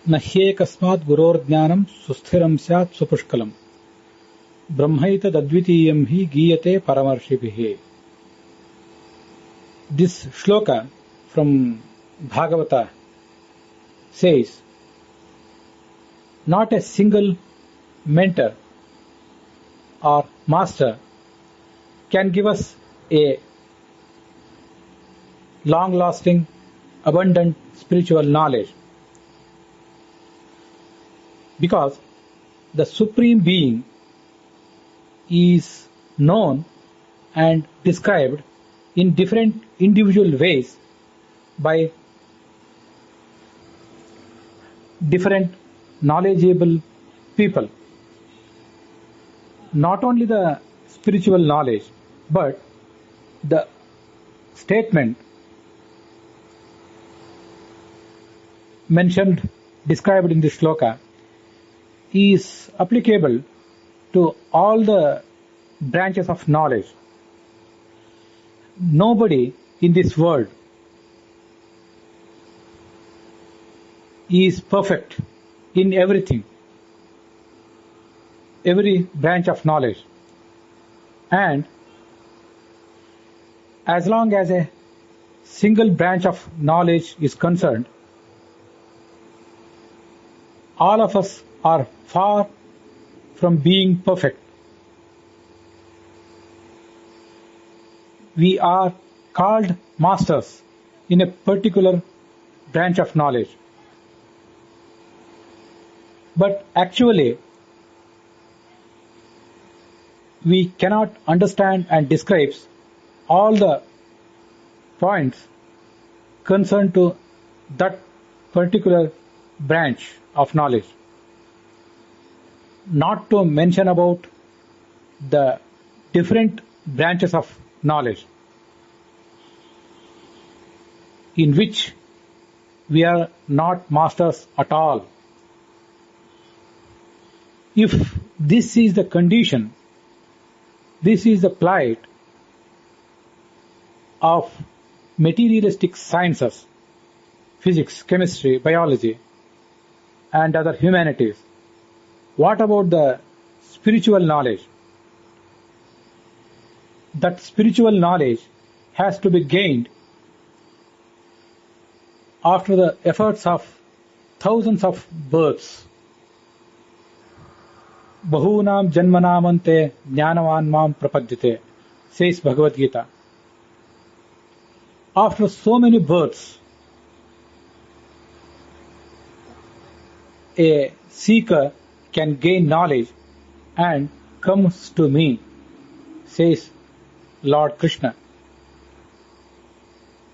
न ह्येकस्मात् गुरोर्ज्ञानं सुस्थिरं स्यात् सुपुष्कलम् ब्रह्मैतदद्वितीयं हि गीयते परमर्षिभिः. This shloka from Bhagavata says, not a single mentor or master can give us a long-lasting, abundant spiritual knowledge, because the Supreme Being is known and described in different individual ways by different knowledgeable people. Not only the spiritual knowledge, but the statement mentioned, described in this shloka is applicable to all the branches of knowledge. Nobody in this world is perfect in everything, every branch of knowledge. And as long as a single branch of knowledge is concerned, all of us are far from being perfect. We are called masters in a particular branch of knowledge. But actually, we cannot understand and describe all the points concerned to that particular branch of knowledge. Not to mention about the different branches of knowledge in which we are not masters at all. If this is the condition, this is the plight of materialistic sciences, physics, chemistry, biology, and other humanities, what about the spiritual knowledge? That spiritual knowledge has to be gained after the efforts of thousands of births. Bahunam janmanamante jnanavan mam prapadyate, says Bhagavad Gita. After so many births, a seeker can gain knowledge and comes to me, says Lord Krishna.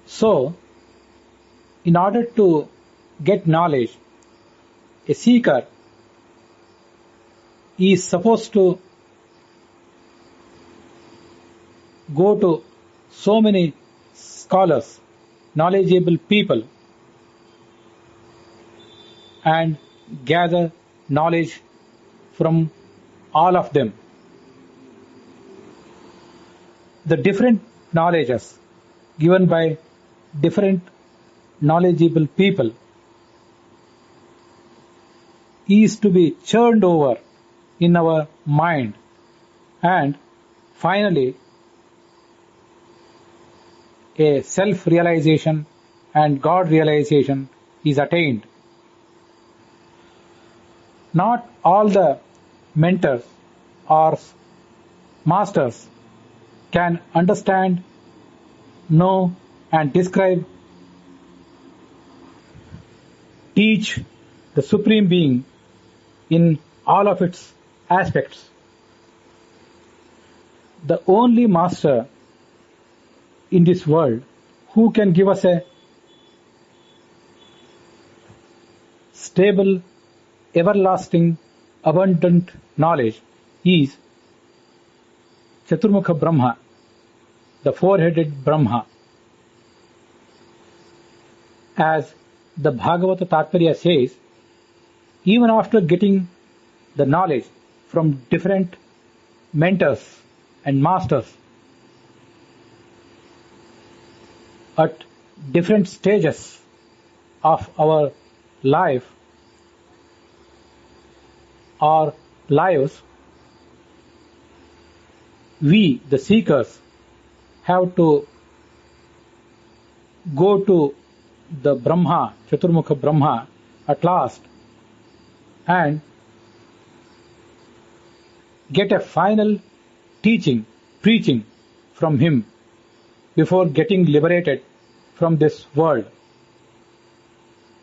So, in order to get knowledge, a seeker is supposed to go to so many scholars, knowledgeable people, and gather knowledge from all of them. The different knowledges given by different knowledgeable people is to be churned over in our mind, and finally a self-realization and God-realization is attained. Not all the mentors or masters can understand, know, and describe, teach the Supreme Being in all of its aspects. The only master in this world who can give us a stable, everlasting, abundant knowledge is Chaturmukha Brahma, the four-headed Brahma. As the Bhagavata Tatparya says, even after getting the knowledge from different mentors and masters at different stages of our life, our lives, we, the seekers, have to go to the Brahma, Chaturmukha Brahma, at last and get a final teaching, preaching from him before getting liberated from this world.